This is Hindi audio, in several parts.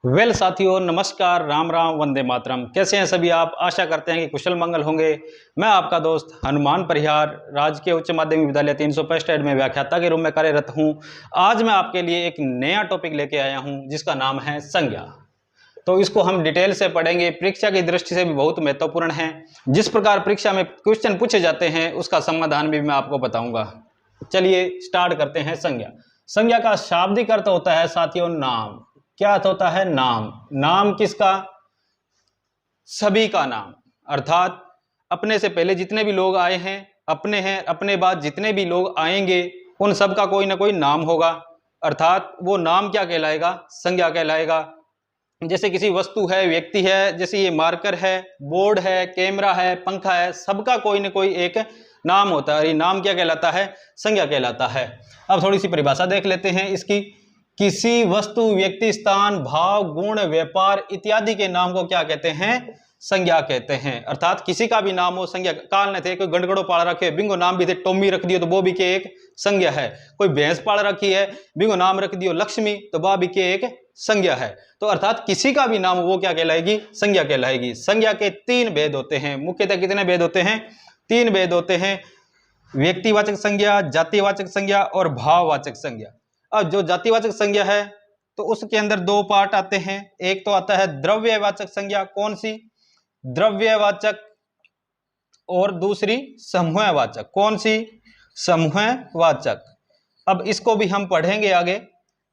साथियों, नमस्कार, राम राम, वंदे मातरम। कैसे हैं सभी आप? आशा करते हैं कि कुशल मंगल होंगे। मैं आपका दोस्त हनुमान परिहार, राजकीय उच्च माध्यमिक विद्यालय 365 में व्याख्याता के रूप में कार्यरत हूं। आज मैं आपके लिए एक नया टॉपिक लेके आया हूं जिसका नाम है संज्ञा। तो इसको हम डिटेल से पढ़ेंगे, परीक्षा की दृष्टि से भी बहुत महत्वपूर्ण है। जिस प्रकार परीक्षा में क्वेश्चन पूछे जाते हैं उसका समाधान भी मैं आपको बताऊंगा। चलिए स्टार्ट करते हैं। संज्ञा संज्ञा का शाब्दिक अर्थ होता है साथियों नाम। क्या अर्थ होता है? नाम। नाम किसका? सभी का नाम, अर्थात अपने से पहले जितने भी लोग आए हैं, अपने बाद जितने भी लोग आएंगे, उन सब का कोई ना कोई नाम होगा। अर्थात वो नाम क्या कहलाएगा? संज्ञा कहलाएगा। जैसे किसी वस्तु है, व्यक्ति है, जैसे ये मार्कर है, बोर्ड है, कैमरा है, पंखा है, सबका कोई ना कोई एक नाम होता है और ये नाम क्या कहलाता है? संज्ञा कहलाता है। अब थोड़ी सी परिभाषा देख लेते हैं इसकी। किसी वस्तु, व्यक्ति, स्थान, भाव, गुण, व्यापार इत्यादि के नाम को क्या कहते हैं? संज्ञा कहते हैं। अर्थात किसी का भी नाम हो, संज्ञा। काल ने थे, कोई गंडगड़ो पाल रखे, बिंगो नाम भी थे, टोमी रख दियो तो वो भी के एक संज्ञा है। कोई भैंस पाल रखी है, बिंगो नाम रख दियो लक्ष्मी, तो वह भी के एक संज्ञा है। तो अर्थात किसी का भी नाम वो क्या कहलाएगी? संज्ञा कहलाएगी। संज्ञा के तीन भेद होते हैं। मुख्यतः कितने भेद होते हैं? तीन भेद होते हैं। व्यक्तिवाचक संज्ञा, जातिवाचक संज्ञा और भाववाचक संज्ञा। अब जो जातिवाचक संज्ञा है तो उसके अंदर दो पार्ट आते हैं। एक तो आता है द्रव्यवाचक संज्ञा। कौन सी? द्रव्यवाचक। और दूसरी समूहवाचक। कौन सी? समूहवाचक। अब इसको भी हम पढ़ेंगे आगे।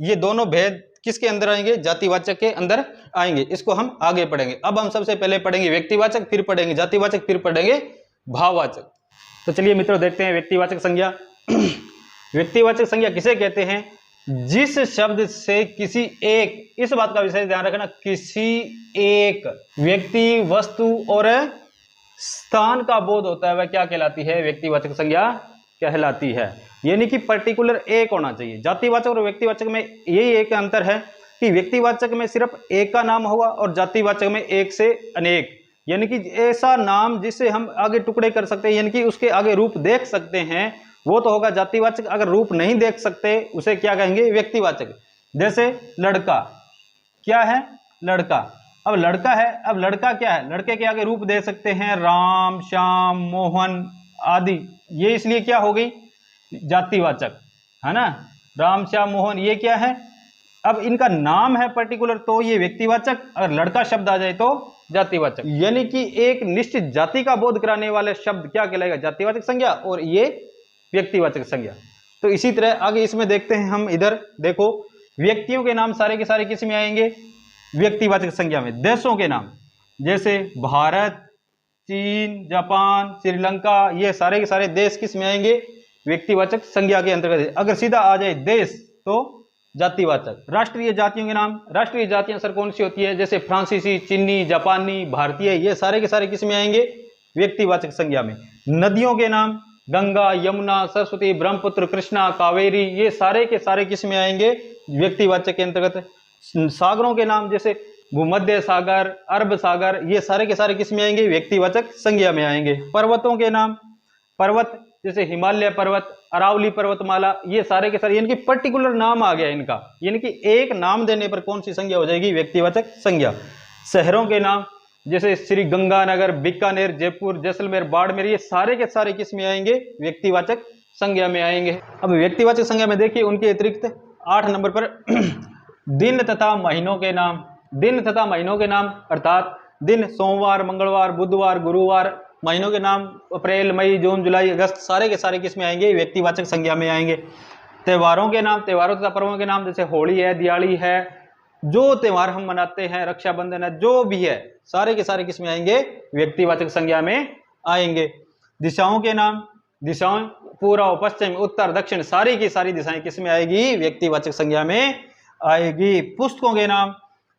ये दोनों भेद किसके अंदर आएंगे? जातिवाचक के अंदर आएंगे। इसको हम आगे पढ़ेंगे। अब हम सबसे पहले पढ़ेंगे व्यक्तिवाचक, फिर पढ़ेंगे जातिवाचक, फिर पढ़ेंगे भाववाचक। तो चलिए मित्रों, देखते हैं व्यक्तिवाचक संज्ञा। व्यक्तिवाचक संज्ञा किसे कहते हैं? जिस शब्द से किसी एक, इस बात का विशेष ध्यान रखना, किसी एक व्यक्ति, वस्तु और स्थान का बोध होता है, वह क्या कहलाती है? व्यक्तिवाचक संज्ञा कहलाती है। यानी कि पर्टिकुलर एक होना चाहिए। जातिवाचक और व्यक्तिवाचक में यही एक अंतर है कि व्यक्तिवाचक में सिर्फ एक का नाम होगा और जातिवाचक में एक से अनेक, यानी कि ऐसा नाम जिससे हम आगे टुकड़े कर सकते हैं, यानी कि उसके आगे रूप देख सकते हैं, वो तो होगा जातिवाचक। अगर रूप नहीं देख सकते उसे क्या कहेंगे? व्यक्तिवाचक। जैसे लड़का, क्या है? लड़का। अब लड़का है, अब लड़का क्या है? लड़के के आगे रूप दे सकते हैं, राम, श्याम, मोहन आदि। ये इसलिए क्या हो गई? जातिवाचक, है ना। राम, श्याम, मोहन, ये क्या है? अब इनका नाम है पर्टिकुलर तो ये व्यक्तिवाचक। अगर लड़का शब्द आ जाए तो जातिवाचक। यानी कि एक निश्चित जाति का बोध कराने वाले शब्द क्या कहलाएगा? जातिवाचक संज्ञा, और ये व्यक्तिवाचक संज्ञा। तो इसी तरह आगे इसमें देखते हैं हम। इधर देखो, व्यक्तियों के नाम सारे के सारे किस में आएंगे? व्यक्तिवाचक संज्ञा में। देशों के नाम जैसे भारत, चीन, जापान, श्रीलंका, ये सारे के सारे देश किस में आएंगे? व्यक्तिवाचक संज्ञा के अंतर्गत। अगर सीधा आ जाए देश तो जातिवाचक। राष्ट्रीय जातियों के नाम, राष्ट्रीय जातियां सर कौन सी होती है? जैसे फ्रांसीसी, चीनी, जापानी, भारतीय, ये सारे के सारे किस में आएंगे? व्यक्तिवाचक संज्ञा में। नदियों के नाम, गंगा, यमुना, सरस्वती, ब्रह्मपुत्र, कृष्णा, कावेरी, ये सारे के सारे किस में आएंगे? व्यक्तिवाचक के अंतर्गत। सागरों के नाम जैसे भूमध्य सागर, अरब सागर, ये सारे के सारे किस में आएंगे? व्यक्तिवाचक संज्ञा में आएंगे। पर्वतों के नाम, पर्वत जैसे हिमालय पर्वत, अरावली पर्वतमाला, ये सारे के सारे, यानी कि पर्टिकुलर नाम आ गया इनका, यानी कि एक नाम देने पर कौन सी संज्ञा हो जाएगी? व्यक्तिवाचक संज्ञा। शहरों के नाम जैसे श्री गंगानगर, बीकानेर, जयपुर, जैसलमेर, बाड़मेर, ये सारे के सारे किस में आएंगे? व्यक्तिवाचक संज्ञा में आएंगे। अब व्यक्तिवाचक संज्ञा में देखिए उनके अतिरिक्त 8 नंबर पर दिन तथा महीनों के नाम। दिन तथा महीनों के नाम अर्थात दिन, सोमवार, मंगलवार, बुधवार, गुरुवार। महीनों के नाम अप्रैल, मई, जून, जुलाई, अगस्त, सारे के सारे किस में आएंगे? व्यक्तिवाचक संज्ञा में आएंगे। त्योहारों के नाम, त्योहारों तथा पर्वों के नाम जैसे होली है, दिवाली है, जो त्योहार हम मनाते हैं, रक्षाबंधन है, जो भी है, सारे के सारे किस में आएंगे? व्यक्तिवाचक संज्ञा में आएंगे। दिशाओं के नाम, दिशाओं पूर्व, पश्चिम, उत्तर, दक्षिण, सारी की सारी दिशाएं किस में आएगी? व्यक्तिवाचक संज्ञा में आएगी। पुस्तकों के नाम,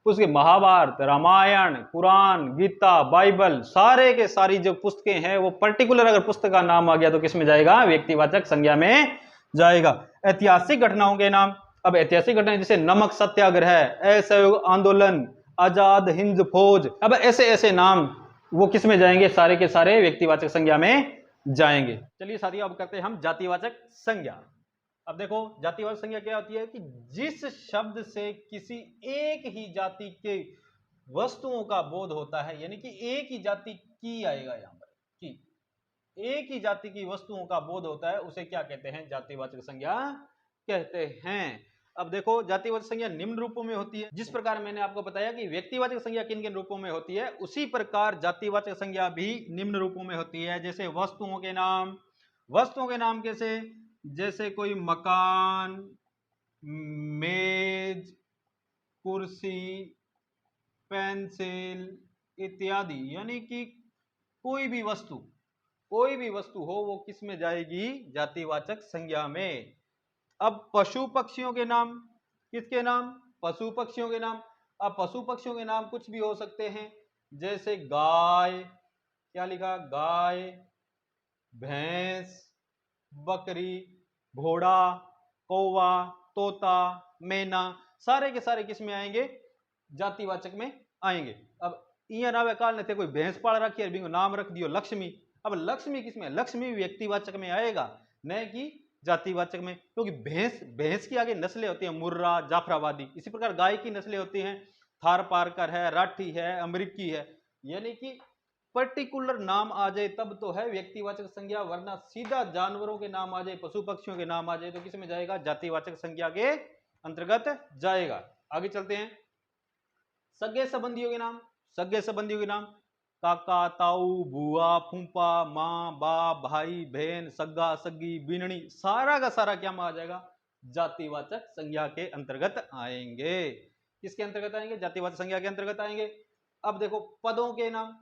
उसके महाभारत, रामायण, कुरान, गीता, बाइबल, सारे के सारी जो पुस्तकें हैं वो पर्टिकुलर अगर पुस्तक का नाम आ गया तो किस में जाएगा? व्यक्तिवाचक संज्ञा में जाएगा। ऐतिहासिक घटनाओं के नाम, अब ऐतिहासिक घटनाएं जैसे नमक सत्याग्रह, असहयोग आंदोलन, आजाद हिंद फौज, अब ऐसे ऐसे नाम वो किस में जाएंगे? सारे के सारे व्यक्तिवाचक संज्ञा में जाएंगे। चलिए साथियों, अब करते हैं हम जातिवाचक संज्ञा। अब देखो जातिवाचक संज्ञा क्या होती है कि जिस शब्द से किसी एक ही जाति के वस्तुओं का बोध होता है, यानी कि एक ही जाति की आएगा यहां पर, कि एक ही जाति की वस्तुओं का बोध होता है, उसे क्या कहते हैं? जातिवाचक संज्ञा कहते हैं। अब देखो जातिवाचक संज्ञा निम्न रूपों में होती है। जिस प्रकार मैंने आपको बताया कि व्यक्तिवाचक संज्ञा किन किन रूपों में होती है, उसी प्रकार जातिवाचक संज्ञा भी निम्न रूपों में होती है। जैसे वस्तुओं के नाम, वस्तुओं के नाम कैसे? जैसे कोई मकान, मेज, कुर्सी, पेंसिल इत्यादि, यानी कि कोई भी वस्तु हो वो किस में जाएगी? जातिवाचक संज्ञा में। अब पशु पक्षियों के नाम, किसके नाम? पशु पक्षियों के नाम। अब पशु पक्षियों के नाम कुछ भी हो सकते हैं, जैसे गाय, क्या लिखा? गाय, भैंस, बकरी, घोड़ा, कौवा, तोता, मैना, सारे के सारे किस में आएंगे? जातिवाचक में आएंगे। अब इया नावे काल ने थे कोई भैंस पाल रखी है, बिंगो नाम रख दियो लक्ष्मी। अब लक्ष्मी किस में? लक्ष्मी व्यक्तिवाचक में आएगा, न कि जातिवाचक में, क्योंकि भैंस की आगे नस्लें होती हैं, मुर्रा, जाफराबादी। इसी प्रकार गाय की नस्लें होती हैं, थारपारकर है, राठी है, अमरीकी है। यानी कि पर्टिकुलर नाम आ जाए तब तो है व्यक्तिवाचक संज्ञा, वरना सीधा जानवरों के नाम आ जाए, पशु पक्षियों के नाम आ जाए तो किस में जाएगा? जातिवाचक संज्ञा के अंतर्गत जाएगा। आगे चलते हैं। सगे संबंधियों के नाम, सगे संबंधियों के नाम काका, ताऊ, बुआ, फूफा, माँ, बाप, भाई, बहन, सगा, सगी, बीननी, सारा का सारा क्या में आ जाएगा? जातिवाचक संज्ञा के अंतर्गत आएंगे। किसके अंतर्गत आएंगे? जातिवाचक संज्ञा के अंतर्गत आएंगे। अब देखो पदों के नाम,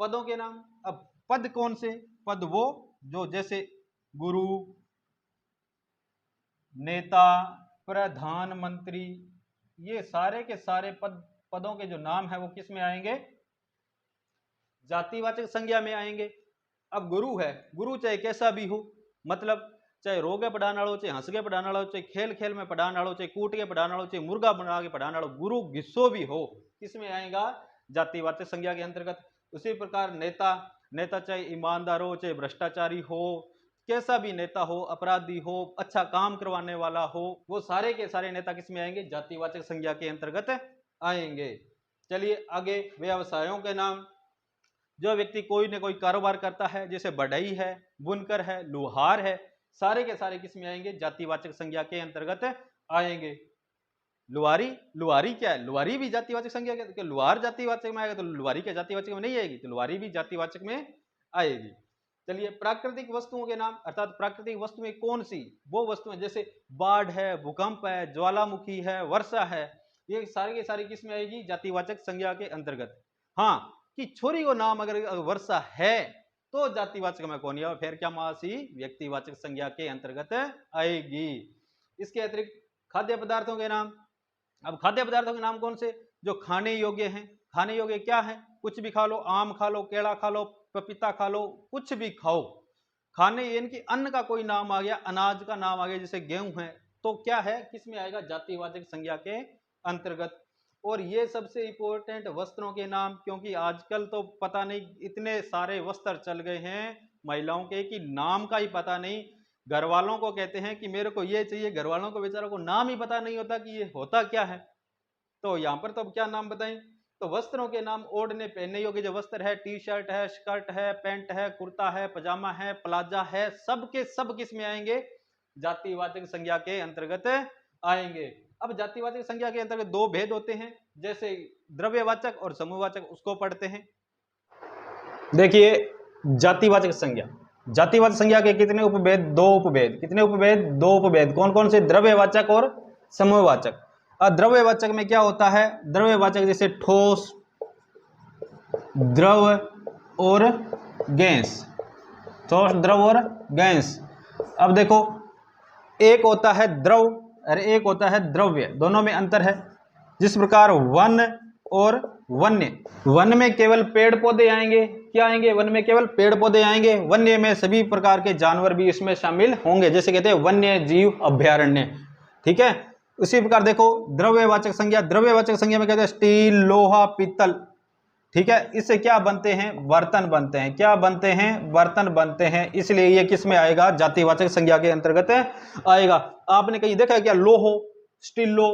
पदों के नाम। अब पद कौन से? पद वो जो जैसे गुरु, नेता, प्रधानमंत्री, ये सारे के सारे पदों के जो नाम है वो किस में आएंगे? जातिवाचक संज्ञा में आएंगे। अब गुरु है, गुरु चाहे कैसा भी हो, मतलब चाहे रोगे पढ़ाने वालों, चाहे हंस के पढ़ाने वालों, चाहे खेल खेल में पढ़ाने वालों, चाहे कूट के पढ़ाने वालों, चाहे मुर्गा बना के पढ़ाने वालों, गुरु किसो भी हो, किसमें आएगा? जातिवाचक संज्ञा के अंतर्गत। उसी प्रकार नेता, नेता चाहे ईमानदार हो, चाहे भ्रष्टाचारी हो, कैसा भी नेता हो, अपराधी हो, अच्छा काम करवाने वाला हो, वो सारे के सारे नेता किसमें आएंगे? जातिवाचक संज्ञा के अंतर्गत आएंगे। चलिए आगे, व्यवसायों के नाम। जो व्यक्ति कोई न कोई कारोबार करता है, जैसे बढ़ई है, बुनकर है, लुहार है, सारे के सारे किस में आएंगे? जातिवाचक संज्ञा के अंतर्गत आएंगे। लुहारी, लुहारी क्या है? लुहारी भी जातिवाचक संज्ञा के, लुहार जातिवाचक में आएगा तो लुहारी क्या जातिवाचक में नहीं आएगी? तो लुहारी भी जातिवाचक में आएगी। चलिए प्राकृतिक वस्तुओं के नाम, अर्थात प्राकृतिक वस्तुएं कौन सी? वो वस्तुएं जैसे बाढ़ है, भूकंप है, ज्वालामुखी है, वर्षा है, ये सारी की सारी किस में आएगी? जातिवाचक संज्ञा के अंतर्गत। हाँ, कि छोरी को नाम अगर वर्षा है तो जातिवाचक में कौन है? फिर क्या मासी? व्यक्तिवाचक संज्ञा के अंतर्गत आएगी। इसके अतिरिक्त खाद्य पदार्थों के नाम। अब खाद्य पदार्थों के नाम कौन से? जो खाने योग्य हैं। खाने योग्य क्या है? कुछ भी खा लो, आम खा लो, केला खा लो, पपीता खा लो, कुछ भी खाओ। खाने यानी कि अन्न का कोई नाम आ गया, अनाज का नाम आ गया, जैसे गेहूं है, तो क्या है? किस में आएगा? जातिवाचक संज्ञा के अंतर्गत। और ये सबसे इंपॉर्टेंट वस्त्रों के नाम, क्योंकि आजकल तो पता नहीं इतने सारे वस्त्र चल गए हैं महिलाओं के कि नाम का ही पता नहीं। घर वालों को कहते हैं कि मेरे को ये चाहिए, घर वालों को बेचारों को नाम ही पता नहीं होता कि ये होता क्या है। तो यहाँ पर तो अब क्या नाम बताएं? तो वस्त्रों के नाम ओढ़ने पहनने योग्य जो वस्त्र है, टी शर्ट है, स्कर्ट है, पैंट है, कुर्ता है, पजामा है, प्लाजा है, सब के सब किस में आएंगे? जातिवाचक संज्ञा के अंतर्गत आएंगे। अब जातिवाचक संज्ञा के अंतर्गत दो भेद होते हैं, जैसे द्रव्यवाचक और समूहवाचक, उसको पढ़ते हैं। देखिए जातिवाचक संज्ञा, जातिवाचक संज्ञा के कितने उपभेद? दो उपभेद। कितने उपभेद? दो उपभेद। कौन कौन से? द्रव्यवाचक और समूहवाचक। द्रव्यवाचक में क्या होता है? द्रव्यवाचक जैसे ठोस, द्रव और गैस, ठोस, द्रव और गैस। अब देखो एक होता है द्रव और एक होता है द्रव्य, दोनों में अंतर है। जिस प्रकार वन और वन्य, वन में केवल पेड़ पौधे आएंगे। क्या आएंगे? वन में केवल पेड़ पौधे आएंगे। वन्य में सभी प्रकार के जानवर भी इसमें शामिल होंगे, जैसे कहते हैं वन्य जीव अभ्यारण्य। ठीक है। उसी प्रकार देखो द्रव्यवाचक संज्ञा, द्रव्यवाचक संज्ञा में कहते हैं स्टील, लोहा, पीतल, ठीक है। इससे क्या बनते हैं, बर्तन बनते हैं। क्या बनते हैं, बर्तन बनते हैं। इसलिए ये किस में आएगा, जातिवाचक संज्ञा के अंतर्गत आएगा। आपने कहीं देखा है क्या, लोहो, स्टीलो,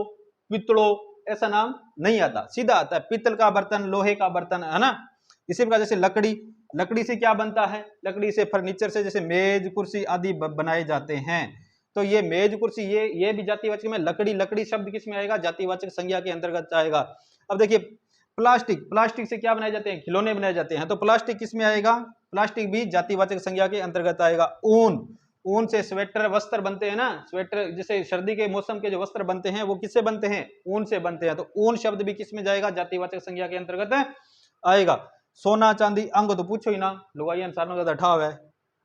पितलो, ऐसा नाम नहीं आता, सीधा आता है पीतल का बर्तन, लोहे का बर्तन, है ना। इसी प्रकार जैसे लकड़ी, लकड़ी से क्या बनता है, लकड़ी से फर्नीचर से जैसे मेज कुर्सी आदि बनाए जाते हैं। तो ये मेज कुर्सी ये भी जातिवाचक में, लकड़ी, लकड़ी शब्द किस में आएगा, जातिवाचक संज्ञा के अंतर्गत आएगा। अब देखिए प्लास्टिक, प्लास्टिक से क्या बनाए जाते हैं, खिलौने बनाए जाते हैं। तो प्लास्टिक किस में आएगा, प्लास्टिक भी जातिवाचक संज्ञा के अंतर्गत आएगा। ऊन, ऊन से स्वेटर वस्त्र बनते हैं ना, स्वेटर जैसे सर्दी के मौसम के जो वस्त्र बनते हैं वो किससे बनते हैं, ऊन से बनते हैं। तो ऊन शब्द भी किस में जाएगा, जातिवाचक संज्ञा के अंतर्गत आएगा। सोना चांदी अंग तो पूछो ही ना, लुगाइया सारा ज्यादा ठाव है,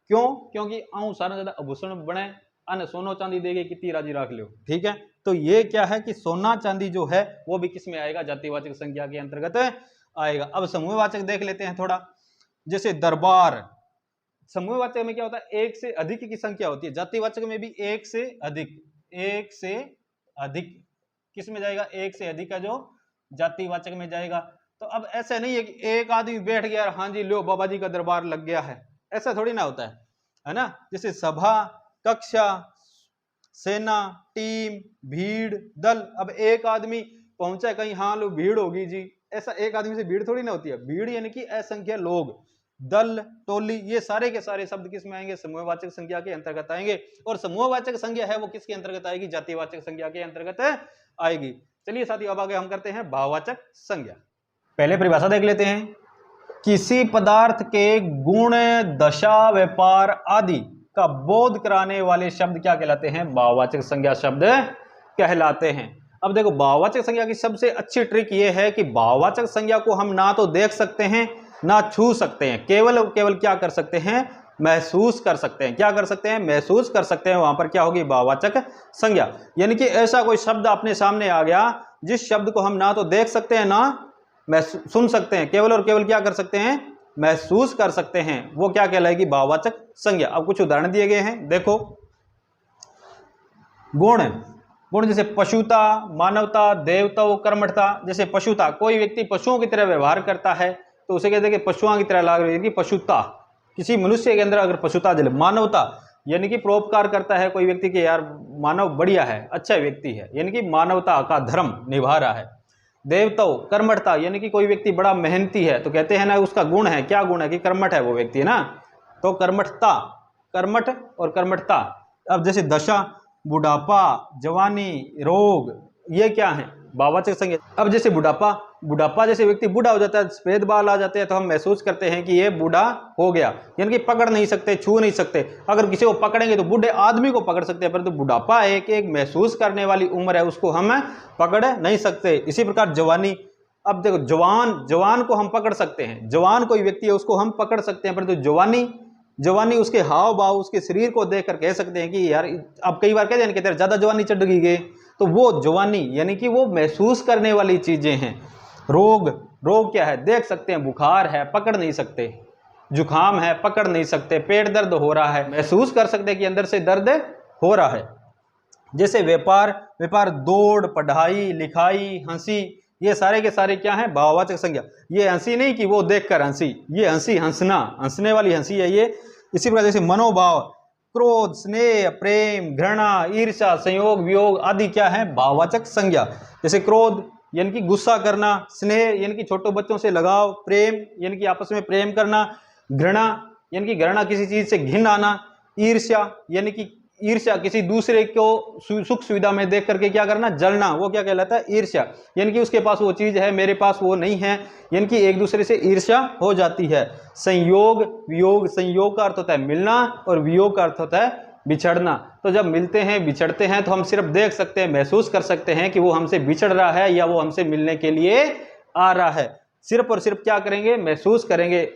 क्यों, क्योंकि आऊं सारा ज्यादा आभूषण बने, अन सोनो चांदी देगे कितनी राजी रख लो, ठीक है। तो ये क्या है कि सोना चांदी जो है वो भी किस में आएगा, जातिवाचक संज्ञा के अंतर्गत आएगा। अब समूहवाचक देख लेते हैं थोड़ा, जैसे दरबार। समूहवाचक में क्या होता है, एक से अधिक की संख्या होती है, जातिवाचक में भी एक से अधिक, एक से अधिक किस में जाएगा, एक से अधिक का जो जातिवाचक में जाएगा। तो अब ऐसा नहीं है कि एक आदमी बैठ गया, हाँ जी लो बाबा जी का दरबार लग गया है, ऐसा थोड़ी ना होता है ना। जैसे सभा, कक्षा, सेना, टीम, भीड़, दल। अब एक आदमी पहुंचा कहीं, हाँ लो भीड़ होगी जी, ऐसा एक आदमी से भीड़ थोड़ी ना होती है। भीड़ यानी कि असंख्य लोग, दल, टोली, ये सारे के सारे शब्द किस में आएंगे, समूहवाचक संज्ञा के अंतर्गत आएंगे। और समूहवाचक संज्ञा है वो किसके अंतर्गत आएगी, जातिवाचक संज्ञा के अंतर्गत आएगी। चलिए साथियों अब आगे हम करते हैं भाववाचक संज्ञा। पहले परिभाषा देख लेते हैं, किसी पदार्थ के गुण, दशा, व्यापार आदि का बोध कराने वाले शब्द क्या कहलाते हैं, भाववाचक संज्ञा शब्द कहलाते हैं। अब देखो भाववाचक संज्ञा की सबसे अच्छी ट्रिक ये है कि भाववाचक संज्ञा को हम ना तो देख सकते हैं ना छू सकते हैं, केवल केवल क्या कर सकते हैं, महसूस कर सकते हैं। क्या कर सकते हैं, महसूस कर सकते हैं। वहां पर क्या होगी, भाववाचक संज्ञा। यानी कि ऐसा कोई शब्द अपने सामने आ गया जिस शब्द को हम ना तो देख सकते हैं ना सुन सकते हैं, केवल और केवल क्या कर सकते हैं, महसूस कर सकते हैं, वो क्या कहलाएगी, भाववाचक संज्ञा। अब कुछ उदाहरण दिए गए हैं, देखो। गुण, गुण जैसे पशुता, मानवता, देवता, कर्मठता। जैसे पशुता, कोई व्यक्ति पशुओं की तरह व्यवहार करता है तो उसे कहते हैं कि पशुओं की तरह लाग रही है, पशुता। किसी मनुष्य के अंदर अगर पशुता जले। मानवता यानी कि परोपकार करता है कोई व्यक्ति के, यार मानव बढ़िया है, अच्छा व्यक्ति है, यानी कि मानवता का धर्म निभा रहा है। देवता, कर्मठता यानी कि कोई व्यक्ति बड़ा मेहनती है तो कहते हैं ना उसका गुण है, क्या गुण है कि कर्मठ है वो व्यक्ति, है ना। तो कर्मठता, कर्मठ और कर्मठता। अब जैसे दशा, बुढ़ापा, जवानी, रोग, ये क्या है, भाववाचक संज्ञा। अब जैसे बुढ़ापा, बुढ़ापा जैसे व्यक्ति बूढ़ा हो जाता है, सफेद बाल आ जाते हैं तो हम महसूस करते हैं कि ये बूढ़ा हो गया, यानी कि पकड़ नहीं सकते, छू नहीं सकते। अगर किसी को पकड़ेंगे तो बूढ़े आदमी को पकड़ सकते हैं, परंतु बुढ़ापा एक महसूस करने वाली उम्र है, उसको हम पकड़ नहीं सकते। इसी प्रकार जवानी। अब देखो जवान, जवान को हम पकड़ सकते हैं, जवान कोई व्यक्ति है उसको हम पकड़ सकते हैं, परंतु जवानी, जवानी उसके हाव भाव, उसके शरीर को देखकर कह सकते हैं कि यार, अब कई बार कहते हैं कि ज्यादा जवानी चढ़ गई, तो वो जवानी यानी कि वो महसूस करने वाली चीजें हैं। रोग, रोग क्या है, देख सकते हैं, बुखार है पकड़ नहीं सकते, जुकाम है पकड़ नहीं सकते, पेट दर्द हो रहा है महसूस कर सकते हैं कि अंदर से दर्द हो रहा है। जैसे व्यापार, व्यापार दौड़, पढ़ाई, लिखाई, हंसी, ये सारे के सारे क्या है, भाववाचक संज्ञा। ये हंसी नहीं कि वो देखकर हंसी, ये हंसी हंसना, हंसने वाली हंसी है ये। इसी प्रकार जैसे मनोभाव, क्रोध, स्नेह, प्रेम, घृणा, ईर्ष्या, संयोग, वियोग आदि क्या है, भाववाचक संज्ञा। जैसे क्रोध यानी कि गुस्सा करना, स्नेह यानी कि छोटे बच्चों से लगाव, प्रेम यानी कि आपस में प्रेम करना, घृणा यानी कि घृणा किसी चीज से घिन आना, ईर्ष्या यानी कि ईर्ष्या किसी दूसरे को सुख सुविधा में देख करके क्या करना, जलना, वो क्या कहलाता है, ईर्ष्या। यानी कि उसके पास वो चीज है मेरे पास वो नहीं है, यानी कि एक दूसरे से ईर्ष्या हो जाती है। संयोग, वियोग, संयोग का अर्थ होता है मिलना और वियोग का अर्थ होता है बिछड़ना। तो जब मिलते हैं बिछड़ते हैं तो हम सिर्फ देख सकते हैं, महसूस कर सकते हैं कि वो हमसे बिछड़ रहा है या वो हमसे मिलने के लिए आ रहा है, सिर्फ और सिर्फ क्या करेंगे, महसूस करेंगे।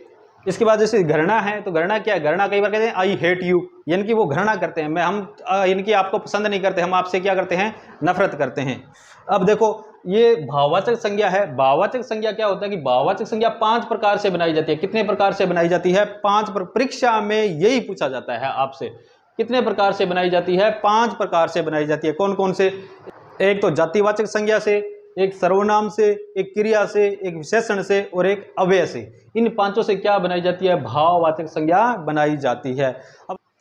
इसके बाद जैसे घृणा है, तो घृणा क्या है, घृणा कई बार कहते हैं आई हेट यू, यानी कि वो घृणा करते हैं, हम यानी कि आपको पसंद नहीं करते, हम आपसे क्या करते हैं, नफरत करते हैं। अब देखो ये भाववाचक संज्ञा है। भाववाचक संज्ञा क्या होता है कि भाववाचक संज्ञा 5 प्रकार से बनाई जाती है। कितने प्रकार से बनाई जाती है, 5 परीक्षा में यही पूछा जाता है आपसे, कितने प्रकार से बनाई जाती है, 5 प्रकार से बनाई जाती है। कौन कौन से, एक तो जातिवाचक संज्ञा से, एक सर्वनाम से, एक क्रिया से, एक विशेषण से और एक अव्यय से। इन पांचों से क्या बनाई जाती है? भाववाचक संज्ञा बनाई जाती है।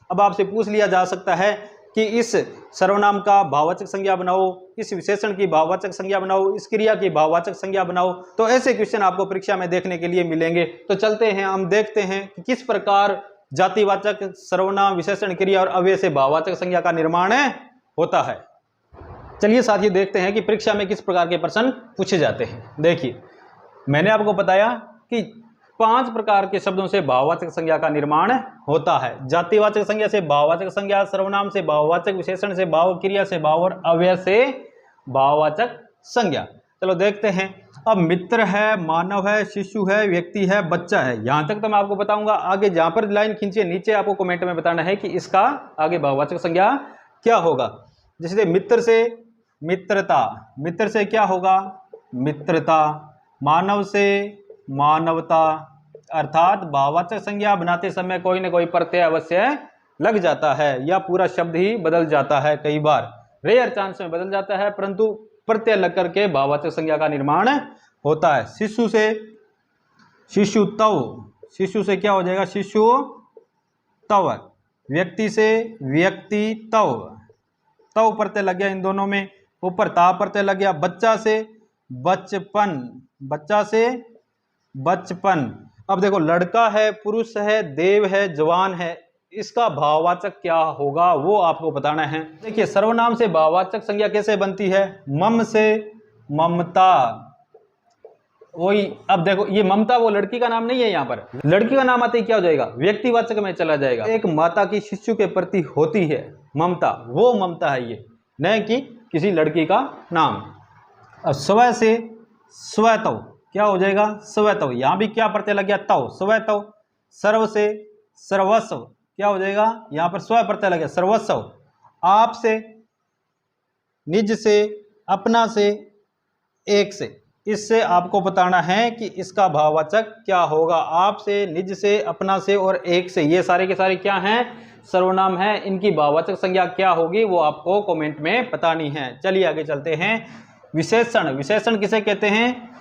अब आपसे पूछ लिया जा सकता है कि इस सर्वनाम का भाववाचक संज्ञा बनाओ, इस विशेषण की भाववाचक संज्ञा बनाओ, इस क्रिया की भाववाचक संज्ञा बनाओ। तो ऐसे क्वेश्चन आपको परीक्षा में देखने के लिए मिलेंगे। तो चलते हैं, हम देखते हैं कि किस प्रकार जातिवाचक, सर्वनाम, विशेषण, क्रिया और अव्यय से भाववाचक संज्ञा का निर्माण होता है। चलिए साथियों, देखते हैं कि परीक्षा में किस प्रकार के प्रश्न पूछे जाते हैं। देखिए, मैंने आपको बताया कि 5 प्रकार के शब्दों से भाववाचक संज्ञा का निर्माण होता है। जातिवाचक संज्ञा से भाववाचक संज्ञा, सर्वनाम से भाववाचक, विशेषण से भाव, क्रिया से भाव और अव्यय से भाववाचक संज्ञा। चलो देखते हैं। अब मित्र है, मानव है, शिशु है, व्यक्ति है, बच्चा है, यहां तक तो मैं आपको बताऊंगा। आगे जहां पर लाइन खींचिए, नीचे आपको कमेंट में बताना है कि इसका आगे भाववाचक संज्ञा क्या होगा। जैसे मित्र से मित्रता, मित्र से क्या होगा? मित्रता। मानव से मानवता, अर्थात भाववाचक संज्ञा बनाते समय कोई न कोई प्रत्यय अवश्य लग जाता है या पूरा शब्द ही बदल जाता है। कई बार रेयर चांस में बदल जाता है, परंतु प्रत्यय लग करके भाववाचक संज्ञा का निर्माण होता है। शिशु से शिशुत्व, शिशु से क्या हो जाएगा? शिशुत्व। व्यक्ति से व्यक्तित्व, तव प्रत्यय लग गया इन दोनों में, ऊपर ता प्रत्यय लग गया। बच्चा से बचपन, बच्चा से बचपन। अब देखो, लड़का है, पुरुष है, देव है, जवान है, इसका भाववाचक क्या होगा वो आपको बताना है। देखिए, सर्वनाम से भाववाचक संज्ञा कैसे बनती है? मम से ममता। वही, अब देखो, ये ममता वो लड़की का नाम नहीं है। यहाँ पर लड़की का नाम आते ही क्या हो जाएगा? व्यक्तिवाचक में चला जाएगा। एक माता की शिशु के प्रति होती है ममता, वो ममता है ये, न कि किसी लड़की का नाम। अब स्व से स्वतव क्या हो जाएगा? स्वतव। यहां भी क्या प्रत्यय लग गया? तव, स्वतव। सर्व से सर्वस्व क्या हो जाएगा? यहां पर स्व प्रत्यय लग गया, सर्वस्व। आप से, निज से, अपना से, एक से। इससे आपको बताना है कि इसका भाववाचक क्या होगा। आप से, निज से, अपना से और एक से, ये सारे के सारे क्या हैं? सर्वनाम है। इनकी भाववाचक संज्ञा क्या होगी वो आपको कमेंट में बतानी है। चलिए आगे चलते हैं। विशेषण, विशेषण किसे कहते हैं?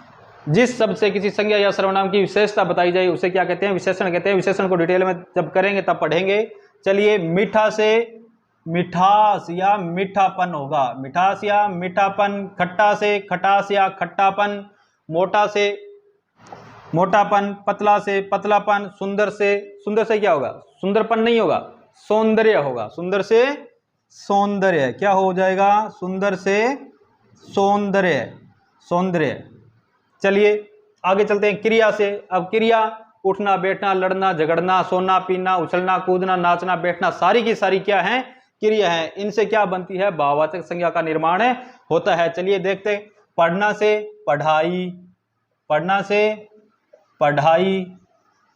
जिस शब्द से किसी संज्ञा या सर्वनाम की विशेषता बताई जाए उसे क्या कहते हैं? विशेषण कहते हैं। विशेषण को डिटेल में जब करेंगे तब पढ़ेंगे। चलिए, मीठा से मिठास या मीठापन होगा, मिठास या मीठापन। खट्टा से खटास या खट्टापन। मोटा से मोटापन, पतला से पतलापन। सुंदर से क्या होगा? सुंदरपन नहीं होगा, सौंदर्य होगा। सुंदर से सौंदर्य क्या हो जाएगा? सुंदर से सौंदर्य, सौंदर्य। चलिए आगे चलते हैं। क्रिया से। अब क्रिया, उठना, बैठना, लड़ना, झगड़ना, सोना, पीना, उछलना, कूदना, नाचना, बैठना, सारी की सारी क्या है? क्रिया है। इनसे क्या बनती है? भाववाचक संज्ञा का निर्माण होता है। चलिए देखते हैं। पढ़ना से पढ़ाई, पढ़ना से पढ़ाई।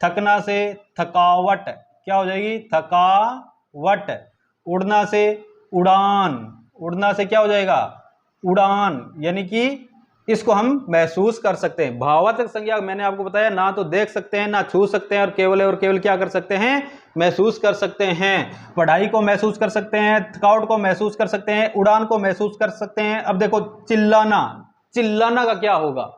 थकना से थकावट क्या हो जाएगी? थकावट। उड़ना से उड़ान, उड़ना से क्या हो जाएगा? उड़ान, यानी कि इसको हम महसूस कर सकते हैं। भाववाचक संज्ञा मैंने आपको बताया, ना तो देख सकते हैं, ना छू सकते हैं, और केवल क्या कर सकते हैं? महसूस कर सकते हैं। पढ़ाई को महसूस कर सकते हैं, थकावट को महसूस कर सकते हैं, उड़ान को महसूस कर सकते हैं। अब देखो, चिल्लाना, चिल्लाना का क्या होगा?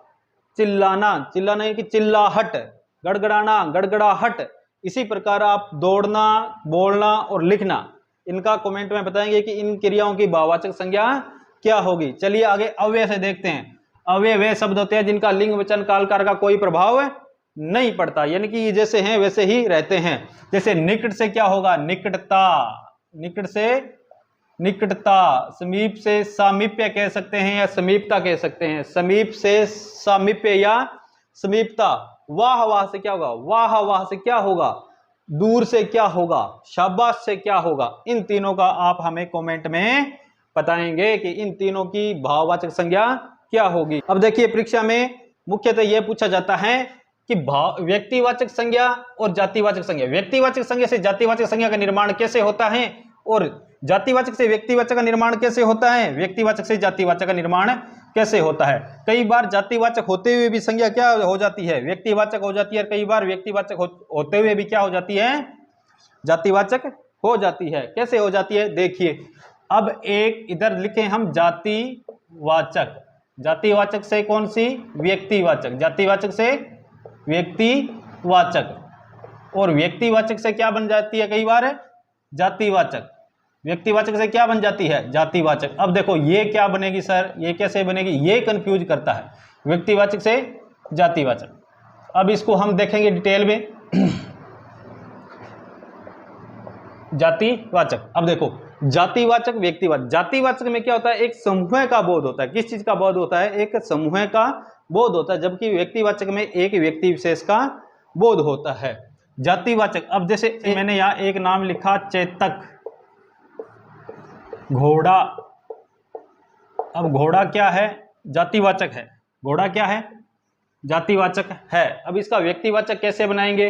चिल्लाना, चिल्लाना यानी कि चिल्लाहट। गड़गड़ाना, गड़गड़ाहट। इसी प्रकार आप दौड़ना, बोलना और लिखना, इनका कमेंट में बताएंगे कि इन क्रियाओं की भाववाचक संज्ञा क्या होगी। चलिए आगे अव्यय से देखते हैं। अव्यय वे शब्द होते हैं जिनका लिंग, वचन, कालकार का कोई प्रभाव नहीं पड़ता, यानी कि जैसे हैं वैसे ही रहते हैं। जैसे निकट से क्या होगा? निकटता, निकट से निकटता। समीप से सामीप्य कह सकते हैं या समीपता कह सकते हैं। समीप से सामीप्य या समीपता। वाह वाह से क्या होगा? वाह वाह से क्या होगा? दूर से क्या होगा? शाबाश से क्या होगा? इन तीनों का आप हमें कमेंट में बताएंगे कि इन तीनों की भाववाचक संज्ञा क्या होगी। अब देखिए, परीक्षा में मुख्यतः यह पूछा जाता है कि व्यक्तिवाचक संज्ञा और जातिवाचक संज्ञा, व्यक्तिवाचक संज्ञा से जातिवाचक संज्ञा का निर्माण कैसे होता है और जातिवाचक से व्यक्तिवाचक का निर्माण कैसे होता है, व्यक्तिवाचक से जातिवाचक का निर्माण कैसे होता है। कई बार जातिवाचक होते हुए भी संज्ञा क्या हो जाती है? व्यक्तिवाचक हो जाती है। कई बार व्यक्तिवाचक होते हुए भी क्या हो जाती है? जातिवाचक हो जाती है। कैसे हो जाती है? देखिए, अब एक इधर लिखे हम जातिवाचक, जातिवाचक से कौन सी, व्यक्तिवाचक, जातिवाचक से व्यक्तिवाचक, और व्यक्तिवाचक से क्या बन जाती है कई बार, जातिवाचक, व्यक्तिवाचक से क्या बन जाती है, जातिवाचक। अब देखो ये क्या बनेगी सर, ये कैसे बनेगी, ये कंफ्यूज करता है, व्यक्तिवाचक से जातिवाचक। अब इसको हम देखेंगे डिटेल में। जातिवाचक, अब देखो जातिवाचक, व्यक्तिवाचक। जातिवाचक में क्या होता है, एक समूह का बोध होता है। किस चीज का बोध होता है, एक समूह का बोध होता है, जबकि व्यक्तिवाचक में एक व्यक्ति विशेष का बोध होता है। जातिवाचक, अब जैसे मैंने यहाँ एक नाम लिखा चेतक, घोड़ा। अब घोड़ा क्या है, जातिवाचक है, घोड़ा क्या है, जातिवाचक है। अब इसका व्यक्तिवाचक कैसे बनाएंगे।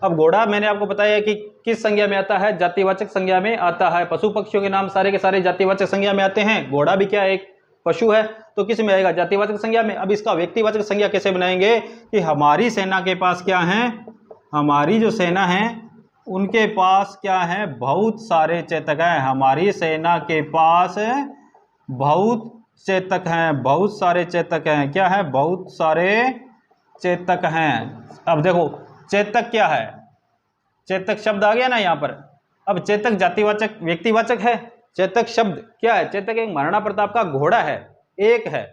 अब घोड़ा मैंने आपको बताया कि किस संज्ञा में आता है, जातिवाचक संज्ञा में आता है। पशु पक्षियों के नाम सारे के सारे जातिवाचक संज्ञा में आते हैं, घोड़ा भी क्या एक पशु है, तो किस में आएगा, जातिवाचक संज्ञा में। अब इसका व्यक्तिवाचक संज्ञा कैसे बनाएंगे कि हमारी सेना के पास क्या है, हमारी जो सेना है उनके पास क्या है, बहुत सारे चेतक हैं। हमारी सेना के पास बहुत चेतक हैं, बहुत सारे चेतक हैं, क्या है, बहुत सारे चेतक हैं। अब देखो चेतक क्या है, चेतक शब्द आ गया ना यहाँ पर। अब चेतक जातिवाचक व्यक्तिवाचक है, चेतक शब्द क्या है, चेतक एक महाराणा प्रताप का घोड़ा है, एक है,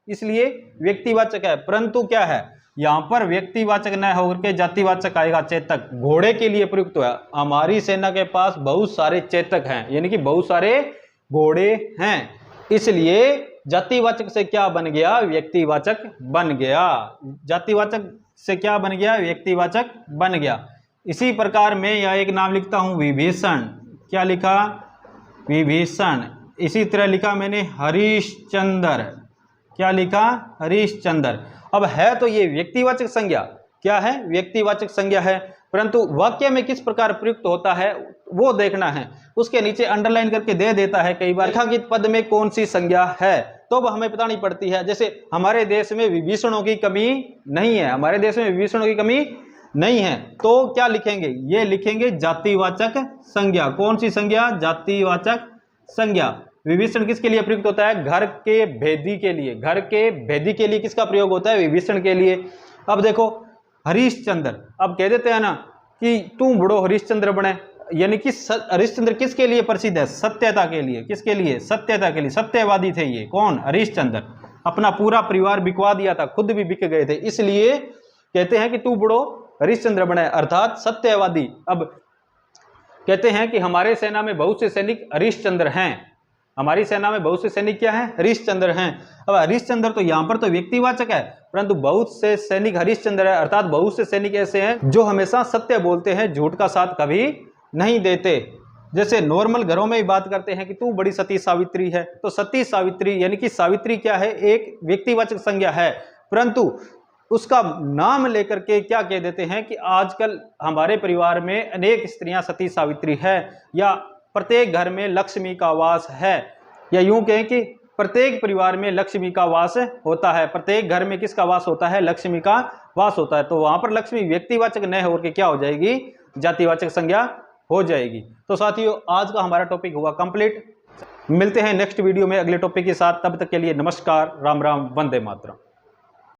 इसलिए व्यक्तिवाचक है। परंतु क्या है, यहाँ पर व्यक्तिवाचक न होकर के जातिवाचक आएगा, चेतक घोड़े के लिए प्रयुक्त हुआ। हमारी सेना के पास बहुत सारे चेतक हैं, यानी कि बहुत सारे घोड़े हैं, इसलिए जातिवाचक से क्या बन गया, व्यक्तिवाचक बन गया। जातिवाचक से क्या बन गया, व्यक्तिवाचक बन गया। इसी प्रकार मैं यह एक नाम लिखता हूं विभीषण, क्या लिखा, विभीषण। इसी तरह लिखा मैंने हरिश्चंद्र, क्या लिखा, हरिश्चंद्र। अब है तो ये व्यक्तिवाचक संज्ञा, क्या है, व्यक्तिवाचक संज्ञा है, परंतु वाक्य में किस प्रकार प्रयुक्त होता है वो देखना है। उसके नीचे अंडरलाइन करके दे देता है कई बार, रेखांकित पद में कौन सी संज्ञा है, तो हमें पता नहीं पड़ती है। जैसे हमारे देश में विभीषणों की कमी नहीं है, हमारे देश में विभीषणों की कमी नहीं है, तो क्या लिखेंगे, ये लिखेंगे जातिवाचक संज्ञा। कौन सी संज्ञा, जातिवाचक संज्ञा। विभीषण किसके लिए प्रयुक्त होता है, घर के भेदी के लिए, घर के भेदी के लिए किसका प्रयोग होता है, विभीषण के लिए। अब देखो हरिश्चंद्र, अब कह देते हैं ना कि तू बड़ो हरिश्चंद्र बने, यानी कि हरिश्चंद्र किसके लिए प्रसिद्ध है, सत्यता के लिए। किसके लिए, सत्यता के लिए, सत्यवादी थे ये, कौन, हरिश्चंद्र। अपना पूरा परिवार बिकवा दिया था, खुद भी बिक गए थे, इसलिए कहते हैं कि तू बड़ो हरिश्चंद्र बने, अर्थात सत्यवादी। अब कहते हैं कि हमारे सेना में बहुत से सैनिक हरिश्चंद्र हैं, हमारी सेना में बहुत से सैनिक क्या हैं, हरिश्चंद्र हैं। अब हरिश्चंद्र तो यहाँ पर तो व्यक्तिवाचक है, परंतु बहुत से सैनिक हरिश्चंद्र है, अर्थात बहुत से सैनिक ऐसे हैं जो हमेशा सत्य बोलते हैं, झूठ का साथ कभी नहीं देते। जैसे नॉर्मल घरों में ही बात करते हैं कि तू बड़ी सती सावित्री है, तो सती सावित्री यानी कि सावित्री क्या है, एक व्यक्तिवाचक संज्ञा है, परंतु उसका नाम लेकर के क्या कह देते हैं कि आजकल हमारे परिवार में अनेक स्त्रियां सती सावित्री है, या प्रत्येक घर में लक्ष्मी का वास है, या यूं कहें कि प्रत्येक परिवार में लक्ष्मी का वास होता है। प्रत्येक घर में किसका वास होता है, लक्ष्मी का वास होता है। तो वहां पर लक्ष्मी व्यक्तिवाचक न होकर के क्या हो जाएगी, जातिवाचक संज्ञा हो जाएगी। तो साथियों आज का हमारा टॉपिक हुआ कंप्लीट। मिलते हैं नेक्स्ट वीडियो में अगले टॉपिक के साथ, तब तक के लिए नमस्कार, राम राम, वंदे मातरम।